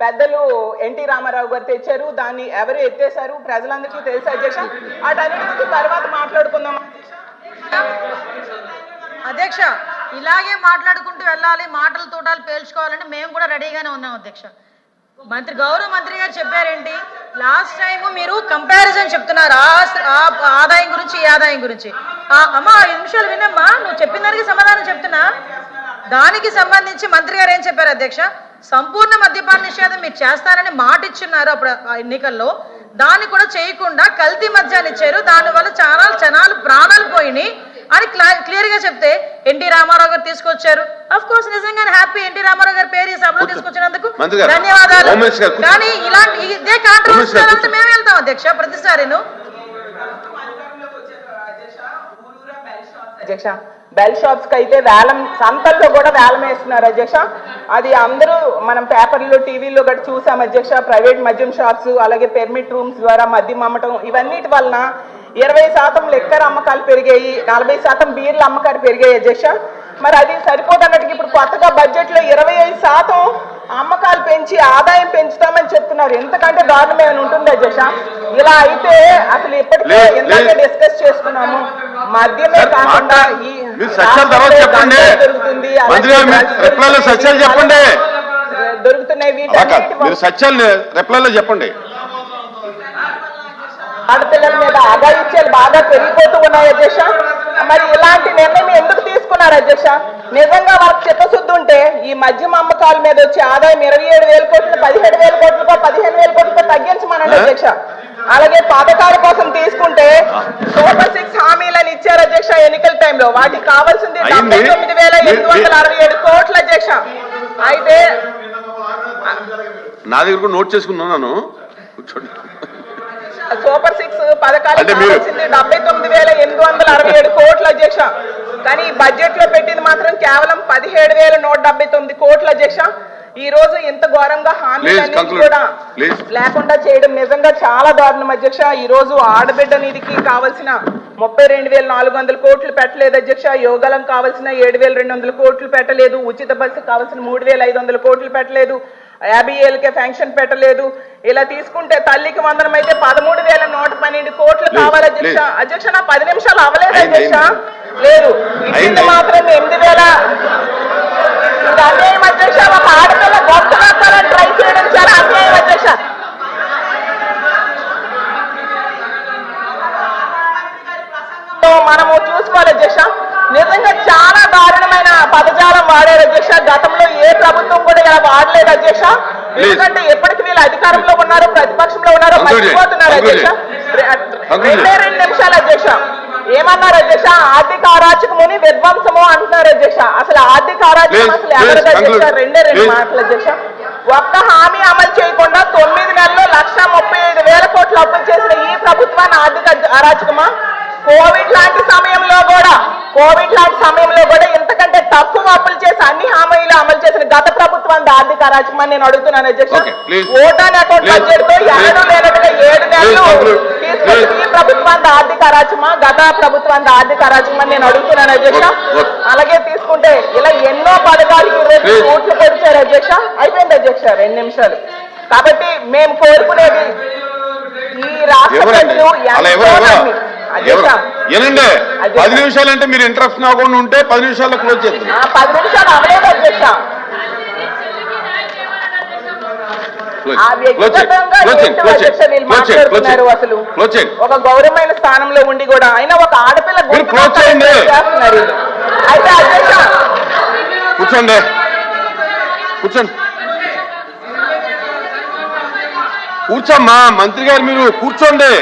పెద్దలు ఎన్టీ రామారావు గారు తెచ్చారు, దాన్ని ఎవరు ఎత్తేశారు ప్రజలందరికీ తెలుసు అధ్యక్ష. వాటన్నిటి గురించి తర్వాత మాట్లాడుకుందాం అధ్యక్ష. ఇలాగే మాట్లాడుకుంటూ వెళ్ళాలి, మాటలు తోటాలు పేల్చుకోవాలంటే మేము కూడా రెడీగానే ఉన్నాం అధ్యక్ష. గౌరవ మంత్రి గారు చెప్పారేంటి, లాస్ట్ టైం మీరు కంపారిజన్ చెప్తున్నారు ఆదాయం గురించి ఈ ఆదాయం గురించి. అమ్మా 5 నిమిషాలు వినమ్మా, నువ్వు చెప్పిన దానికి సమాధానం చెప్తున్నా. దానికి సంబంధించి మంత్రి గారు ఏం చెప్పారు అధ్యక్ష, సంపూర్ణ మద్యపాన నిషేధం మీరు చేస్తారని మాట ఇచ్చున్నారు అప్పుడు ఎన్నికల్లో, దాన్ని కూడా చేయకుండా కల్తీ మద్యాన్ని ఇచ్చారు, దానివల్ల చాలా జనాలు ప్రాణాలు పోయినాయి అని క్లియర్ గా చెప్తే ఎన్టీ రామారావు గారు తీసుకొచ్చారు. అఫ్ కోర్స్ నిజంగానే హ్యాపీ ఎన్టీ రామారావు గారు పేరు ఈ సభలో తీసుకొచ్చినందుకు ధన్యవాదాలు. కానీ ఇలాంటి ఇదే కాంట్రవర్సీ మేము వెళ్తాం అధ్యక్ష ప్రతిసారిను. అధ్యక్ష బెల్ షాప్స్ కి అయితే వేలం, సంతల్లో కూడా వేలం వేస్తున్నారు అధ్యక్ష. అది అందరూ మనం పేపర్లో టీవీలో కూడా చూసాం అధ్యక్ష. ప్రైవేట్ మద్యం షాప్స్ అలాగే పెర్మిట్ రూమ్స్ ద్వారా మద్యం అమ్మటం, ఇవన్నిటి వలన 20% లిక్కర్ అమ్మకాలు పెరిగాయి, 40% బీర్ల అమ్మకాలు పెరిగాయి అధ్యక్ష. మరి అది సరిపోదన్నట్టుగా ఇప్పుడు కొత్తగా బడ్జెట్ లో 25% అమ్మకాలు పెంచి ఆదాయం పెంచుతామని చెప్తున్నారు. ఎంతకంటే దారుణం ఏమైనా ఉంటుంది అధ్యక్ష? ఇలా అయితే అసలు ఇప్పటికే ఎంతగా డిస్కస్ చేసుకున్నాము, మద్యమే కాకుండా దొరుకుతున్నాయి వీటి చెప్పండి. ఆడపిల్లల మీద అఘాయిత్యాలు బాగా పెరిగిపోతూ ఉన్నాయి అధ్యక్ష. మరి ఇలాంటి నిర్ణయం ఎందుకు తీసుకున్నారు అధ్యక్ష? నిజంగా వాళ్ళకి చిత్తశుద్ధి ఉంటే ఈ మద్యం అమ్మకాల మీద వచ్చే ఆదాయం 27,000 కోట్లు 17,000 కోట్లకో 15,000 కోట్లకో తగ్గించమనండి అధ్యక్ష. అలాగే పథకాల కోసం తీసుకుంటే సూపర్ 6 హామీలను ఇచ్చారు అధ్యక్ష ఎన్నికల టైంలో, వాటికి కావాల్సింది 79,867 కోట్ల అధ్యక్ష. అయితే నా దగ్గర నోట్ చేసుకున్నాను. సూపర్ 6 పథకాలకు కావాల్సింది 79,867 కోట్ల అధ్యక్ష. కానీ బడ్జెట్ లో పెట్టింది మాత్రం కేవలం 17,179 కోట్ల అధ్యక్ష. ఈ రోజు ఇంత ఘోరంగా హామీలన్నీ కూడా లేకుండా చేయడం నిజంగా చాలా దారుణం అధ్యక్ష. ఈ రోజు ఆడబిడ్డ నిధికి కావాల్సిన 32,400 కోట్లు పెట్టలేదు అధ్యక్ష. యోగాలం కావాల్సిన 7,200 కోట్లు పెట్టలేదు. ఉచిత బస్సు కావాల్సిన 3,500 కోట్లు పెట్టలేదు. 50 ఏళ్ళకే ఫంక్షన్ పెట్టలేదు. ఇలా తీసుకుంటే తల్లికి వందనం అయితే 13,112 కోట్లు కావాలి అధ్యక్ష. అధ్యక్ష నా 10 నిమిషాలు అవ్వలేదు అధ్యక్ష. లేదు ఇది మాత్రం 8,000 అన్యాయం అధ్యక్ష. ఒక ఆడపిల్ల గొప్పని ట్రై చేయడం చాలా అన్యాయం అధ్యక్ష. మనము చూసుకోవాలి అధ్యక్ష, నిజంగా చాలా దారుణమైన పదజాలం వాడారు అధ్యక్ష. గతంలో ఏ ప్రభుత్వం కూడా ఇలా వాడలేదు అధ్యక్ష. ఎందుకంటే ఎప్పటికి వీళ్ళు అధికారంలో ఉన్నారో ప్రతిపక్షంలో ఉన్నారో మర్చిపోతున్నారు అధ్యక్ష. 2 నిమిషాలు అధ్యక్ష. ఏమన్నారు అధ్యక్ష? ఆర్థిక అరాచకముని విధ్వంసము అంటున్నారు అధ్యక్ష. అసలు ఆర్థిక అరాచకం అసలు ఎవరిది అధ్యక్ష? 2 మాటలు అధ్యక్ష. ఒక్క హామీ అమలు చేయకుండా 9 నెలల్లో 135,000 కోట్లు అప్పులు చేసిన ఈ ప్రభుత్వాన్ని ఆర్థిక అరాచకమా? కోవిడ్ లాంటి సమయంలో కూడా ఇంతకంటే తక్కువ అప్పులు చేసి అన్ని హామీలు అమలు చేసిన గత ప్రభుత్వాన్ని ఆర్థిక అరాచకమని నేను అడుగుతున్నాను అధ్యక్ష. ఓటాన్ అకౌంట్ బడ్జెట్ తో 7 లేనట్టుగా 7 నెలలు తీసుకొచ్చి ఈ ప్రభుత్వాన్ని ఆర్థిక అరాచకమా గత ప్రభుత్వాన్ని ఆర్థిక అరాచకమని నేను అడుగుతున్నాను అధ్యక్ష. అలాగే తీసుకుంటే ఇలా ఎన్నో పథకాలకి ఈరోజు ఓట్లు పొడిచారు అధ్యక్ష. అయిపోయింది అధ్యక్ష 2 నిమిషాలు. కాబట్టి మేము కోరుకునేది ఈ రాష్ట్ర ప్రజలు ఏనండి 10 నిమిషాలు అంటే మీరు ఇంటరప్షన్ అవ్వకుండా ఉంటే 10 నిమిషాల్లో క్లోజ్ చేద్దాం. 10 నిమిషాలు అవ్వలేదు అధ్యక్ష. మాట్లాడుతున్నారు అసలు ఒక గౌరవమైన స్థానంలో ఉండి కూడా అయినా ఒక ఆడపిల్ల చేస్తున్నారు. అయితే అధ్యక్ష కూర్చోండి కూర్చోమ్మా మంత్రి గారు, మీరు కూర్చోండి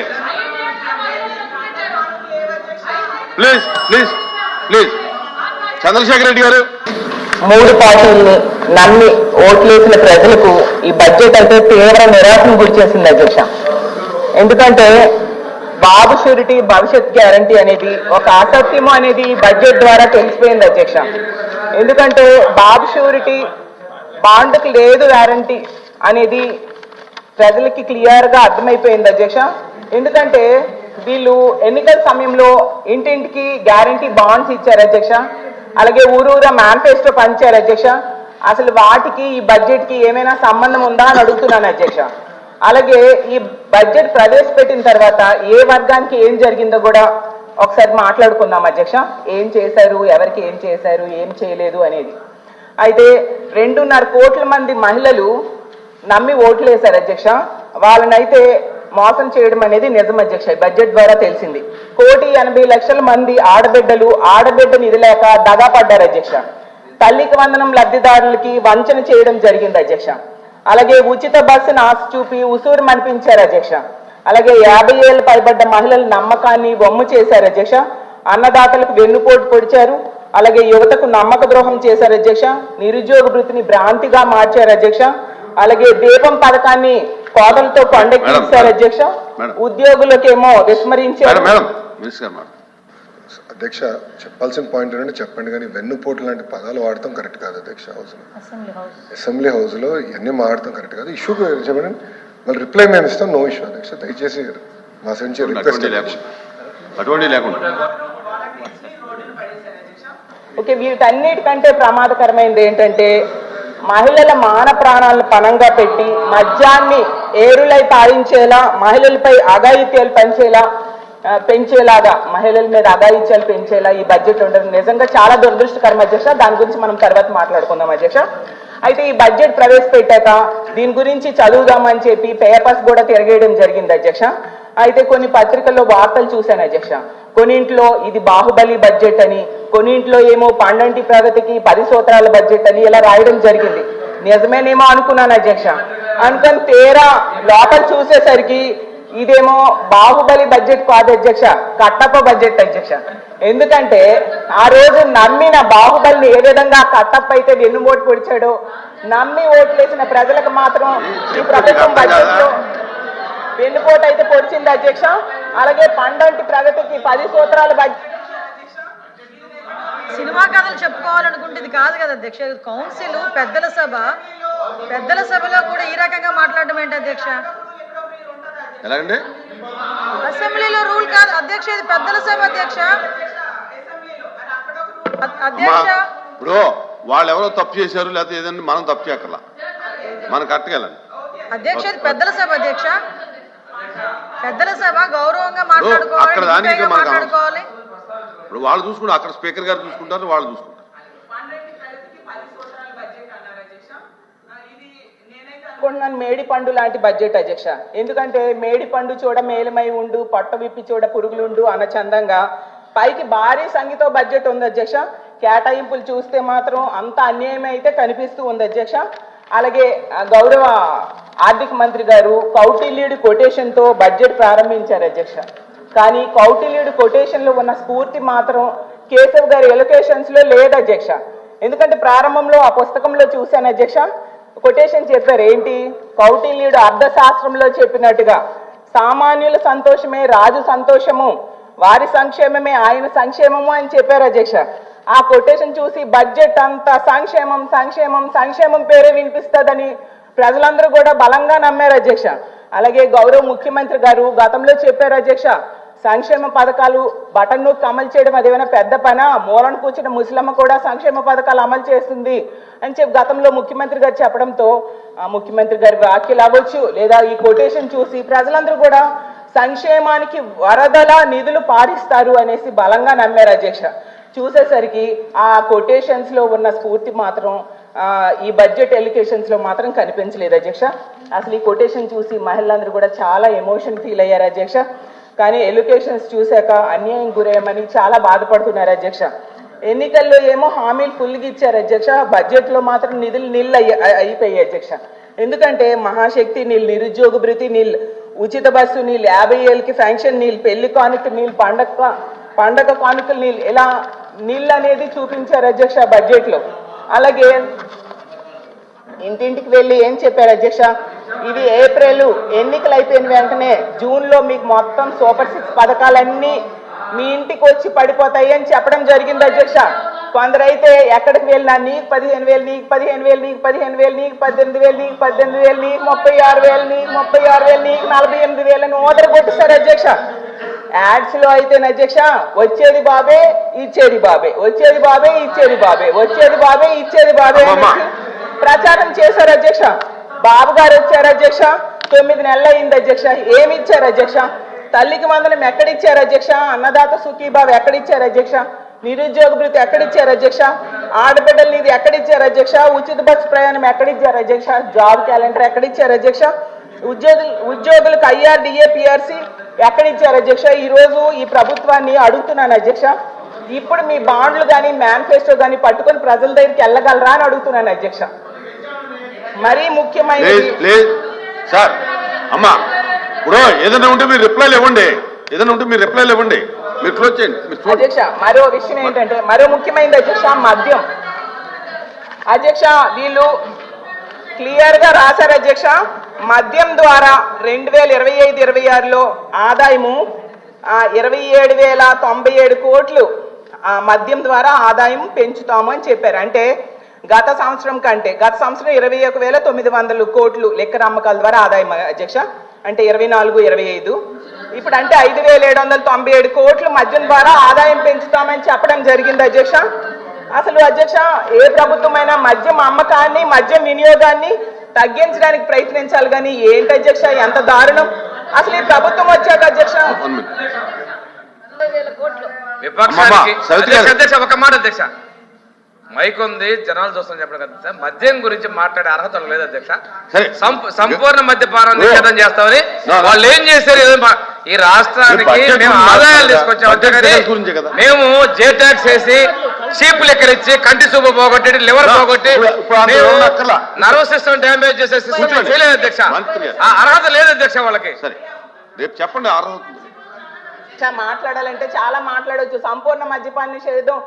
ప్లీజ్. చంద్రశేఖర్ రెడ్డి గారు. 3 పార్టీల్ని నమ్మి ఓట్లేసిన ప్రజలకు ఈ బడ్జెట్ అంటే తీవ్ర నిరాశను గురి చేసింది అధ్యక్ష. ఎందుకంటే బాబు షూరిటీ భవిష్యత్ గ్యారంటీ అనేది ఒక అసత్యము అనేది ఈ బడ్జెట్ ద్వారా తెలిసిపోయింది అధ్యక్ష. ఎందుకంటే బాబు షూరిటీ బాండ్కి లేదు గ్యారంటీ అనేది ప్రజలకి క్లియర్ గా అర్థమైపోయింది అధ్యక్ష. ఎందుకంటే వీళ్ళు ఎన్నికల సమయంలో ఇంటింటికి గ్యారంటీ బాండ్స్ ఇచ్చారు అధ్యక్ష. అలాగే ఊరూరా మేనిఫెస్టో పంచారు అధ్యక్ష. అసలు వాటికి ఈ బడ్జెట్ కి ఏమైనా సంబంధం ఉందా అని అడుగుతున్నాను అధ్యక్ష. అలాగే ఈ బడ్జెట్ ప్రవేశపెట్టిన తర్వాత ఏ వర్గానికి ఏం జరిగిందో కూడా ఒకసారి మాట్లాడుకుందాం అధ్యక్ష. ఏం చేశారు, ఎవరికి ఏం చేశారు, ఏం చేయలేదు అనేది. అయితే 2.5 కోట్ల మంది మహిళలు నమ్మి ఓట్లు వేశారు అధ్యక్ష. వాళ్ళనైతే మోసం చేయడం అనేది నిజం అధ్యక్ష. బడ్జెట్ ద్వారా తెలిసింది. 1,80,00,000 మంది ఆడబిడ్డ నిధి లేక దగా పడ్డారు అధ్యక్ష. తల్లికి వందనం లబ్ధిదారులకి వంచన చేయడం జరిగింది అధ్యక్ష. అలాగే ఉచిత బస్సును ఆశ చూపి ఉసూరు మనిపించారు అధ్యక్ష. అలాగే 50 ఏళ్ళు పైబడ్డ మహిళల నమ్మకాన్ని వమ్ము చేశారు అధ్యక్ష. అన్నదాతలకు వెన్నుపోటు పొడిచారు. అలాగే యువతకు నమ్మక ద్రోహం చేశారు అధ్యక్ష. నిరుద్యోగ వృత్తిని భ్రాంతిగా మార్చారు అధ్యక్ష. అలాగే దీపం పథకాన్ని కోదలతో కొండెక్కించారు అధ్యక్ష. ఉద్యోగులకేమో విస్మరించారు. అధ్యక్ష, చెప్పాల్సిన పాయింట్ ఏంటంటే చెప్పండి, కానీ వెన్నుపోటు లాంటి పదాలు వాడటం కరెక్ట్ కాదు అధ్యక్ష. అసెంబ్లీ హౌస్ లో ఇవన్నీ మాడటం కరెక్ట్ కాదు. ఇష్యూ చెప్పండి, మళ్ళీ రిప్లై మేము ఇస్తాం. నో ఇష్యూ అధ్యక్ష. దయచేసి మా నుంచి రిక్వెస్ట్ ఓకే. వీటన్నిటికంటే ప్రమాదకరమైనది ఏంటంటే మహిళల మాన ప్రాణాలను పణంగా పెట్టి మద్యాన్ని ఏరులై పారించేలా, మహిళలపై అఘాయిత్యాలు పెంచేలాగా మహిళల మీద అఘాయిత్యాలు పెంచేలా ఈ బడ్జెట్ ఉండడం నిజంగా చాలా దురదృష్టకరం అధ్యక్ష. దాని గురించి మనం తర్వాత మాట్లాడుకుందాం అధ్యక్ష. అయితే ఈ బడ్జెట్ ప్రవేశపెట్టాక దీని గురించి చదువుదామని చెప్పి పేపర్స్ కూడా తిరగేయడం జరిగింది అధ్యక్ష. అయితే కొన్ని పత్రికల్లో వార్తలు చూశాను అధ్యక్ష. కొన్నింట్లో ఇది బాహుబలి బడ్జెట్ అని, కొన్నింట్లో ఏమో పండంటి ప్రగతికి 10 సూత్రాల బడ్జెట్ అని ఇలా రాయడం జరిగింది. నిజమేనేమో అనుకున్నాను అధ్యక్ష. అనుకుని తీరా లోపల చూసేసరికి ఇదేమో బాహుబలి బడ్జెట్ కాదు అధ్యక్ష, కట్టప్ప బడ్జెట్ అధ్యక్ష. ఎందుకంటే ఆ రోజు నమ్మిన బాహుబలిని ఏ విధంగా కట్టప్ప అయితే వెన్నుపోటు పొడిచాడో, నమ్మి ఓట్లేసిన ప్రజలకు మాత్రం ఈ ప్రభుత్వం బడ్జెట్ లో వెన్నుపోటు అయితే పొడిచింది అధ్యక్ష. అలాగే పండంటి ప్రగతికి 10 సూత్రాల బడ్జెట్. సినిమా కథలు చెప్పుకోవాలనుకుంటే ఇది కాదు కదా అధ్యక్ష. కౌన్సిల్ పెద్దల సభలో కూడా ఈ రకంగా మాట్లాడడం ఏంటి అధ్యక్ష? ఎలాగండి? అసెంబ్లీలో రూల్ కాదు అధ్యక్ష, ఇది పెద్దల సభ అధ్యక్ష. అధ్యక్ష, ఇప్పుడు వాళ్ళు ఎవరో తప్పు చేశారు, లేకపోతే ఏదైనా మనం తప్పు చేయక్కర్లా, మనం కట్టగలండి అధ్యక్ష. ఇది పెద్దల సభ అధ్యక్ష. పెద్దల సభ గౌరవంగా మాట్లాడుకోవాలి. ఇప్పుడు వాళ్ళు చూసుకుంటారు, అక్కడ స్పీకర్ గారు చూసుకుంటారు, వాళ్ళు చూసుకుంటారు. మేడి పండు లాంటి బడ్జెట్ అధ్యక్ష. ఎందుకంటే మేడి పండు చూడ మేలమై ఉండు, పొట్ట విప్పి చూడ పురుగులుండు అన్న చందంగా పైకి భారీ సంఖ్యతో బడ్జెట్ ఉంది అధ్యక్ష. కేటాయింపులు చూస్తే మాత్రం అంత అన్యాయం అయితే కనిపిస్తూ ఉంది అధ్యక్ష. అలాగే గౌరవ ఆర్థిక మంత్రి గారు కౌటిల్యుడి కొటేషన్ తో బడ్జెట్ ప్రారంభించారు అధ్యక్ష. కానీ కౌటిల్యుడి కొటేషన్ లో ఉన్న స్ఫూర్తి మాత్రం కేశవ్ గారి ఎలొకేషన్స్ లో లేదు అధ్యక్ష. ఎందుకంటే ప్రారంభంలో ఆ పుస్తకంలో చూశాను అధ్యక్ష, కొటేషన్ చెప్పారు. ఏంటి? కౌటిల్యుడు అర్థశాస్త్రంలో చెప్పినట్టుగా సామాన్యుల సంతోషమే రాజు సంతోషము, వారి సంక్షేమమే ఆయన సంక్షేమము అని చెప్పారు అధ్యక్ష. ఆ కొటేషన్ చూసి బడ్జెట్ అంతా సంక్షేమం సంక్షేమం సంక్షేమం పేరే వినిపిస్తుందని ప్రజలందరూ కూడా బలంగా నమ్మారు అధ్యక్ష. అలాగే గౌరవ ముఖ్యమంత్రి గారు గతంలో చెప్పారు అధ్యక్ష, సంక్షేమ పథకాలు బటన్ నొక్కి అమలు చేయడం అదేమైనా పెద్ద పనా, మూలను కూర్చున్న ముసలమ్మ కూడా సంక్షేమ పథకాలు అమలు చేస్తుంది అని చెప్పి గతంలో ముఖ్యమంత్రి గారు చెప్పడంతో ముఖ్యమంత్రి గారి వ్యాఖ్యలు అవ్వచ్చు లేదా ఈ కొటేషన్ చూసి ప్రజలందరూ కూడా సంక్షేమానికి వరదల నిధులు పారిస్తారు అనేసి బలంగా నమ్మారు అధ్యక్ష. చూసేసరికి ఆ కొటేషన్స్ లో ఉన్న స్ఫూర్తి మాత్రం ఈ బడ్జెట్ ఎలికేషన్స్ లో మాత్రం కనిపించలేదు అధ్యక్ష. అసలు ఈ కొటేషన్ చూసి మహిళలందరూ కూడా చాలా ఎమోషన్ ఫీల్ అయ్యారు అధ్యక్ష. కానీ ఎలికేషన్స్ చూశాక అన్యాయం గురయ్యమని చాలా బాధపడుతున్నారు అధ్యక్ష. ఎన్నికల్లో ఏమో హామీలు ఫుల్గా ఇచ్చారు అధ్యక్ష, బడ్జెట్ లో మాత్రం నిధులు నీళ్ళు అయిపోయాయి అధ్యక్ష. ఎందుకంటే మహాశక్తి నీళ్ళు, నిరుద్యోగ భృతి నీళ్ళు, ఉచిత బస్సు నీళ్ళు, 50 ఏళ్ళకి ఫంక్షన్ నీళ్ళు, పెళ్లి కానుక నీళ్ళు, పండగ కానుకలు నీళ్ళు, ఇలా నీళ్ళు అనేది చూపించారు అధ్యక్ష బడ్జెట్ లో. అలాగే ఇంటింటికి వెళ్ళి ఏం చెప్పారు అధ్యక్ష, ఇది ఏప్రిల్ ఎన్నికలు అయిపోయిన వెంటనే జూన్ లో మీకు మొత్తం సూపర్ 6 పథకాలన్నీ మీ ఇంటికి వచ్చి పడిపోతాయి అని చెప్పడం జరిగింది అధ్యక్ష. కొందరైతే ఎక్కడికి వెళ్ళినా నీకు 15,000, నీకు 15,000, నీకు 15,000, నీకు 18,000, నీకు 18,000, నీకు 36,000, నీకు 36,000, నీకు 48,000 అని ఓదర కొట్టేశారు అధ్యక్ష. యాడ్స్ లో అయితే అధ్యక్ష వచ్చేది బాబే ఇచ్చేది బాబే, వచ్చేది బాబే ఇచ్చేది బాబే, వచ్చేది బాబే ఇచ్చేది బాబే ప్రచారం చేశారు అధ్యక్ష. బాబు గారు వచ్చారు అధ్యక్ష, 9 నెలలు అయింది అధ్యక్ష. ఏమి ఇచ్చారు అధ్యక్ష? తల్లికి వందనం ఎక్కడిచ్చారు అధ్యక్ష? అన్నదాత సుఖీబాబు ఎక్కడిచ్చారు అధ్యక్ష? నిరుద్యోగ భృతి ఎక్కడిచ్చారు అధ్యక్ష? ఆడబిడ్డల నిధి ఎక్కడిచ్చారు అధ్యక్ష? ఉచిత బస్సు ప్రయాణం ఎక్కడిచ్చారు అధ్యక్ష? జాబ్ క్యాలెండర్ ఎక్కడిచ్చారు అధ్యక్ష? ఉద్యోగులకు IRDA PRC ఎక్కడిచ్చారు అధ్యక్ష? ఈ రోజు ఈ ప్రభుత్వాన్ని అడుగుతున్నాను అధ్యక్ష, ఇప్పుడు మీ బాండ్లు కానీ మేనిఫెస్టో కానీ పట్టుకొని ప్రజల దగ్గరికి వెళ్ళగలరా అని అడుగుతున్నాను అధ్యక్ష. మరీ ముఖ్యమైనది సార్ అమ్మా, ఇప్పుడు ఏదైనా ఉంటే మీరు రిప్లైలు ఇవ్వండి, మీరు క్లోజ్ చేయండి. అధ్యక్ష మరో విషయం ఏంటంటే, మరో ముఖ్యమైనది అధ్యక్ష, మద్యం. అధ్యక్ష వీళ్ళు క్లియర్ గా రాశారు అధ్యక్ష, మద్యం ద్వారా 2025-26లో ఆదాయము 27,097 కోట్లు మద్యం ద్వారా ఆదాయం పెంచుతాము అని చెప్పారు. అంటే గత సంవత్సరం 21,900 కోట్లు లిక్కర్ అమ్మకాల ద్వారా ఆదాయం అధ్యక్ష. అంటే 24-25 ఇప్పుడు అంటే 5,797 కోట్లు మద్యం ద్వారా ఆదాయం పెంచుతామని చెప్పడం జరిగింది అధ్యక్ష. అసలు అధ్యక్ష ఏ ప్రభుత్వమైనా మద్యం అమ్మకాన్ని మద్యం వినియోగాన్ని తగ్గించడానికి ప్రయత్నించాలి కానీ ఏంటి అధ్యక్ష ఎంత దారుణం అసలు ఈ ప్రభుత్వం వచ్చాక అధ్యక్ష. విపక్షానికి అధ్యక్ష ఒక మాట అధ్యక్ష, మైక్ ఉంది జనాలు చూస్తాం చెప్పడం కదా, మద్యం గురించి మాట్లాడే అర్హత లేదు అధ్యక్ష. సంపూర్ణ మద్యపానం నిషేధం చేస్తామని వాళ్ళు ఏం చేశారు? ఈ రాష్ట్రానికి మేము ఆదాయాలు తీసుకొచ్చాం అంతేగాని మేము జే ట్యాక్స్ వేసి చీప్ లెక్కలు ఇచ్చి కంటి చూపు పోగొట్టి లివర్ పోగొట్టి నర్వస్ సిస్టమ్ డ్యామేజ్ చేసే సిస్టమ్ చేయలేదు అధ్యక్ష. ఆ అర్హత లేదు అధ్యక్ష వాళ్ళకి. రేపు చెప్పండి అర్హత మాట్లాడాలంటే చాలా మాట్లాడవచ్చు. సంపూర్ణ మద్యపాన నిషేధం